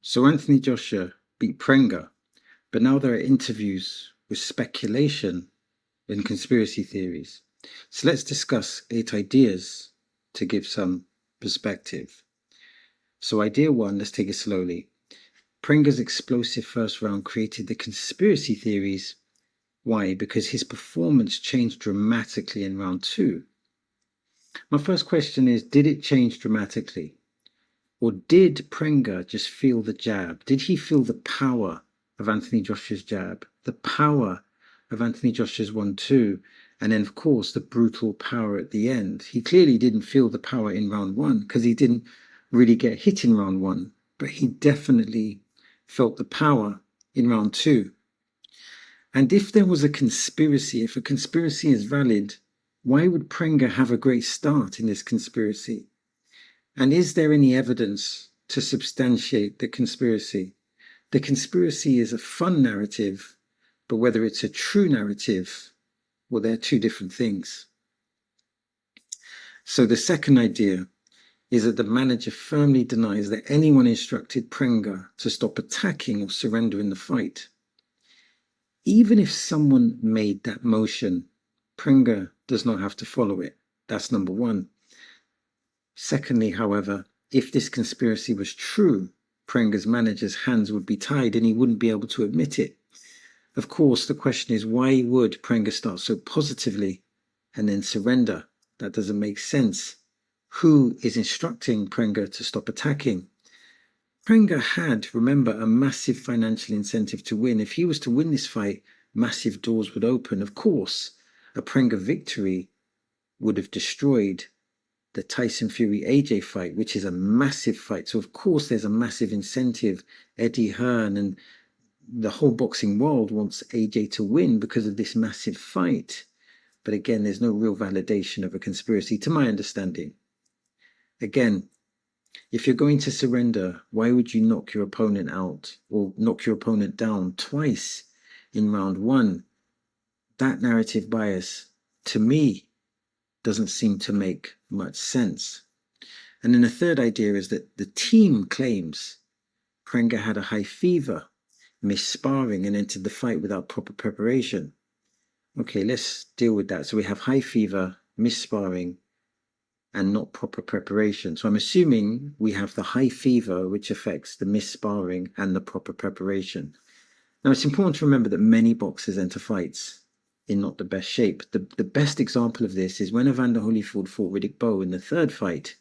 So Anthony Joshua beat Prenga, but now there are interviews with speculation and conspiracy theories. So let's discuss 8 ideas to give some perspective. So idea 1, let's take it slowly. Prenga's explosive first round created the conspiracy theories. Why? Because his performance changed dramatically in round 2. My first question is, did it change dramatically? Or did Prenga just feel the jab? Did he feel the power of Anthony Joshua's jab? The power of Anthony Joshua's 1-2? And then, of course, the brutal power at the end. He clearly didn't feel the power in round 1 because he didn't really get hit in round 1. But he definitely felt the power in round 2. And if there was a conspiracy, if a conspiracy is valid, why would Prenga have a great start in this conspiracy? And is there any evidence to substantiate the conspiracy? The conspiracy is a fun narrative, but whether it's a true narrative, well, they're two different things. So the second idea is that the manager firmly denies that anyone instructed Prenga to stop attacking or surrender in the fight. Even if someone made that motion, Prenga does not have to follow it. That's number 1. Secondly, however, if this conspiracy was true, Prenga's manager's hands would be tied and he wouldn't be able to admit it. Of course, the question is, why would Prenga start so positively and then surrender? That doesn't make sense. Who is instructing Prenga to stop attacking? Prenga had, remember, a massive financial incentive to win. If he was to win this fight, massive doors would open. Of course, a Prenga victory would have destroyed the Tyson Fury AJ fight, which is a massive fight. So of course there's a massive incentive. Eddie Hearn and the whole boxing world wants AJ to win because of this massive fight. But again, there's no real validation of a conspiracy to my understanding. Again, if you're going to surrender, why would you knock your opponent out or knock your opponent down twice in round 1? That narrative bias, to me, doesn't seem to make much sense. And then the third idea is that the team claims Prenga had a high fever, missed sparring and entered the fight without proper preparation. Okay, let's deal with that. So we have high fever, missed sparring and not proper preparation. So I'm assuming we have the high fever, which affects the missed sparring and the proper preparation. Now it's important to remember that many boxers enter fights in not the best shape. The best example of this is when Evander Holyfield fought Riddick Bowe in the 3rd fight.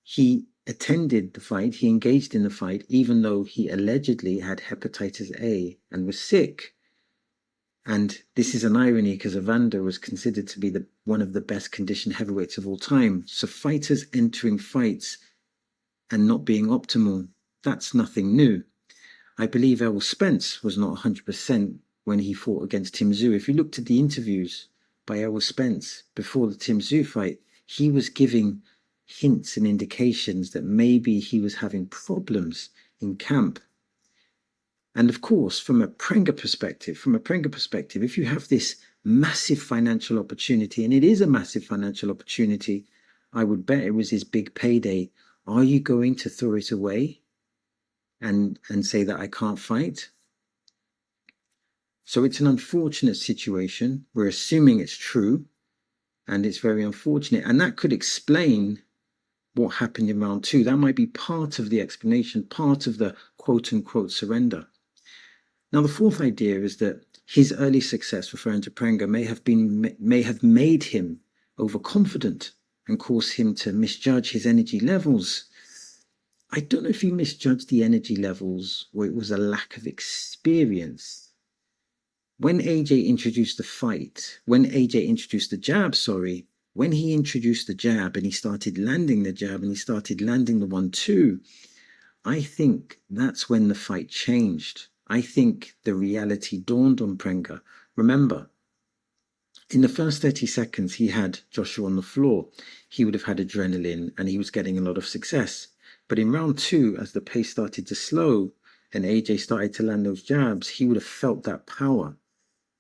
He attended the fight, he engaged in the fight, even though he allegedly had hepatitis A and was sick. And this is an irony because Evander was considered to be one of the best conditioned heavyweights of all time. So fighters entering fights and not being optimal, that's nothing new. I believe Errol Spence was not 100% when he fought against Tim Tszyu. If you looked at the interviews by Errol Spence before the Tim Tszyu fight, he was giving hints and indications that maybe he was having problems in camp. And of course, from a Prenga perspective, if you have this massive financial opportunity, and it is a massive financial opportunity, I would bet it was his big payday. Are you going to throw it away and say that I can't fight? So it's an unfortunate situation. We're assuming it's true, and it's very unfortunate. And that could explain what happened in round 2. That might be part of the explanation, part of the quote-unquote surrender. Now, the 4th idea is that his early success, referring to Prenga, may have made him overconfident and caused him to misjudge his energy levels. I don't know if he misjudged the energy levels or it was a lack of experience. When AJ introduced the jab, when he introduced the jab and he started landing the jab and he started landing the 1-2, I think that's when the fight changed. I think the reality dawned on Prenga. Remember, in the first 30 seconds, he had Joshua on the floor. He would have had adrenaline and he was getting a lot of success. But in round 2, as the pace started to slow and AJ started to land those jabs, he would have felt that power.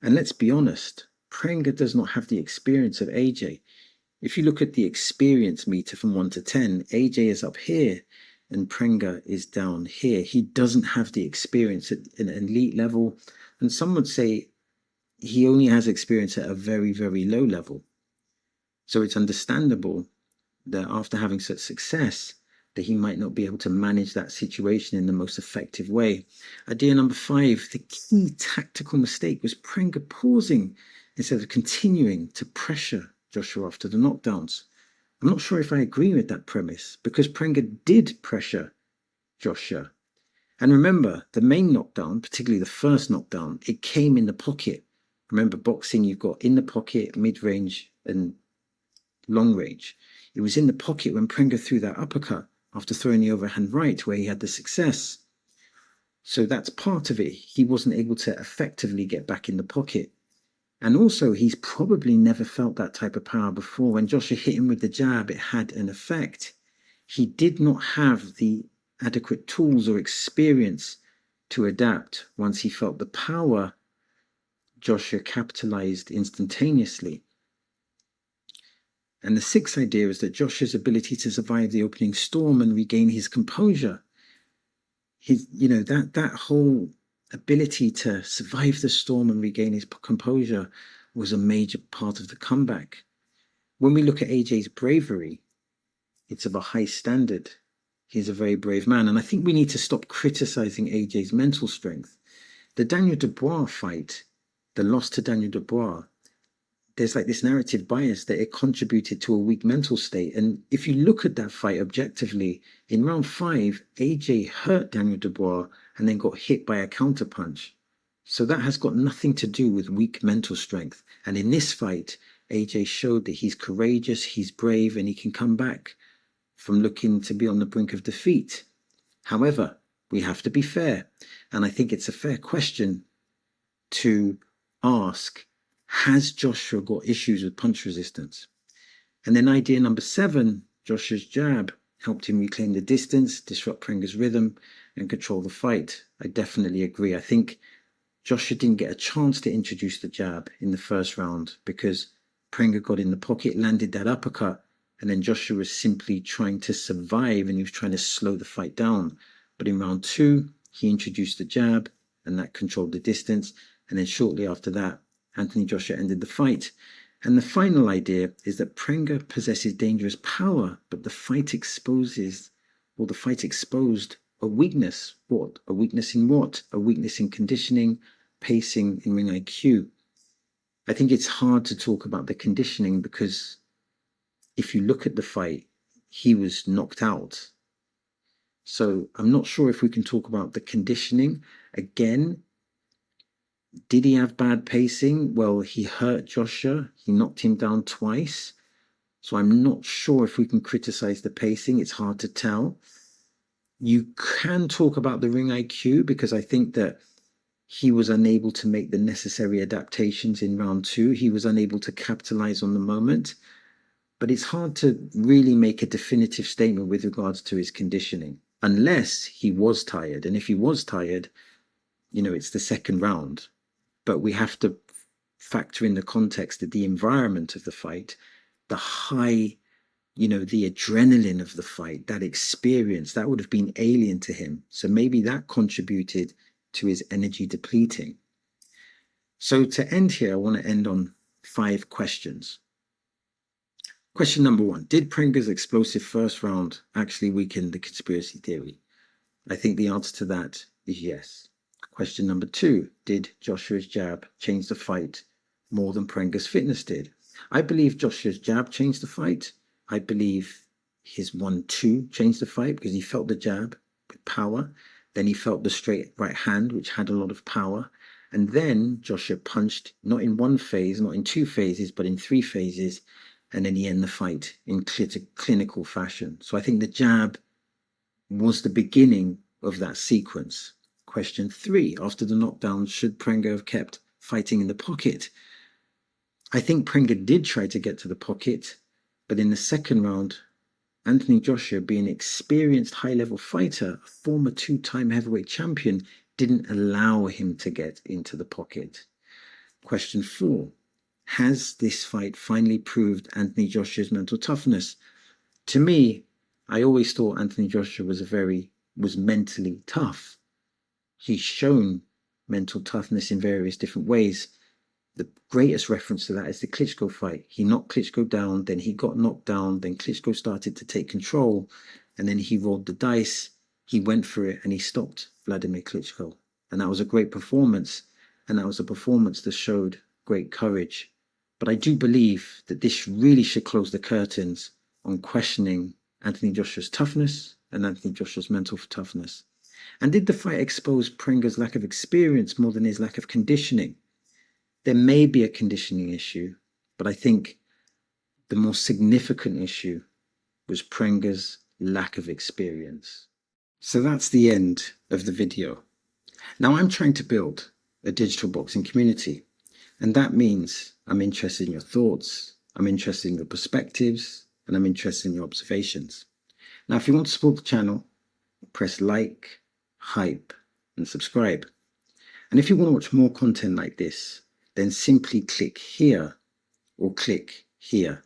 And let's be honest, Prenga does not have the experience of AJ. If you look at the experience meter from 1 to 10, AJ is up here and Prenga is down here. He doesn't have the experience at an elite level, and some would say he only has experience at a very, very low level. So it's understandable that after having such success, that he might not be able to manage that situation in the most effective way. Idea number 5, the key tactical mistake was Prenga pausing instead of continuing to pressure Joshua after the knockdowns. I'm not sure if I agree with that premise, because Prenga did pressure Joshua. And remember, the main knockdown, particularly the first knockdown, it came in the pocket. Remember, boxing, you've got in the pocket, mid-range, and long range. It was in the pocket when Prenga threw that uppercut after throwing the overhand right, where he had the success. So that's part of it. He wasn't able to effectively get back in the pocket. And also, he's probably never felt that type of power before. When Joshua hit him with the jab, it had an effect. He did not have the adequate tools or experience to adapt. Once he felt the power, Joshua capitalized instantaneously. And the 6th idea is that Joshua's ability to survive the opening storm and regain his composure, that whole ability to survive the storm and regain his composure was a major part of the comeback. When we look at AJ's bravery, it's of a high standard. He's a very brave man. And I think we need to stop criticizing AJ's mental strength. The Daniel Dubois fight, the loss to Daniel Dubois, there's like this narrative bias that it contributed to a weak mental state. And if you look at that fight objectively, in round 5, AJ hurt Daniel Dubois and then got hit by a counterpunch. So that has got nothing to do with weak mental strength. And in this fight, AJ showed that he's courageous, he's brave, and he can come back from looking to be on the brink of defeat. However, we have to be fair. And I think it's a fair question to ask, has Joshua got issues with punch resistance? And then idea number 7, Joshua's jab helped him reclaim the distance, disrupt Prenga's rhythm, and control the fight. I definitely agree. I think Joshua didn't get a chance to introduce the jab in the first round because Prenga got in the pocket, landed that uppercut, and then Joshua was simply trying to survive and he was trying to slow the fight down. But in round 2, he introduced the jab and that controlled the distance. And then shortly after that, Anthony Joshua ended the fight. And the final idea is that Prenga possesses dangerous power, but the fight exposed a weakness. What? A weakness in what? A weakness in conditioning, pacing, in ring IQ. I think it's hard to talk about the conditioning because if you look at the fight, he was knocked out. So I'm not sure if we can talk about the conditioning. Again, did he have bad pacing? Well, he hurt Joshua. He knocked him down twice. So I'm not sure if we can criticize the pacing. It's hard to tell. You can talk about the ring IQ because I think that he was unable to make the necessary adaptations in round 2. He was unable to capitalize on the moment. But it's hard to really make a definitive statement with regards to his conditioning, unless he was tired. And if he was tired, it's the second round. But we have to factor in the context of the environment of the fight, the high, the adrenaline of the fight, that experience, that would have been alien to him. So maybe that contributed to his energy depleting. So to end here, I want to end on 5 questions. Question number 1, did Prenga's explosive first round actually weaken the conspiracy theory? I think the answer to that is yes. Question number 2, did Joshua's jab change the fight more than Prenga's fitness did? I believe Joshua's jab changed the fight. I believe his 1-2 changed the fight because he felt the jab with power. Then he felt the straight right hand, which had a lot of power. And then Joshua punched, not in 1 phase, not in 2 phases, but in 3 phases. And then he ended the fight in clinical fashion. So I think the jab was the beginning of that sequence. Question 3, after the knockdown, should Prenga have kept fighting in the pocket? I think Prenga did try to get to the pocket, but in the second round, Anthony Joshua, being an experienced high-level fighter, a former 2-time heavyweight champion, didn't allow him to get into the pocket. Question 4, has this fight finally proved Anthony Joshua's mental toughness? To me, I always thought Anthony Joshua was mentally tough. He's shown mental toughness in various different ways. The greatest reference to that is the Klitschko fight. He knocked Klitschko down, then he got knocked down, then Klitschko started to take control, and then he rolled the dice, he went for it, and he stopped Vladimir Klitschko. And that was a great performance, and that was a performance that showed great courage. But I do believe that this really should close the curtains on questioning Anthony Joshua's toughness and Anthony Joshua's mental toughness. And did the fight expose Prenga's lack of experience more than his lack of conditioning? There may be a conditioning issue, but I think the more significant issue was Prenga's lack of experience. So that's the end of the video. Now I'm trying to build a digital boxing community, and that means I'm interested in your thoughts, I'm interested in your perspectives, and I'm interested in your observations. Now, if you want to support the channel, press like, hype, and subscribe. And if you want to watch more content like this, then simply click here or click here.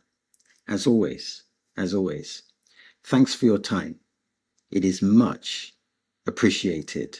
As always, thanks for your time. It is much appreciated.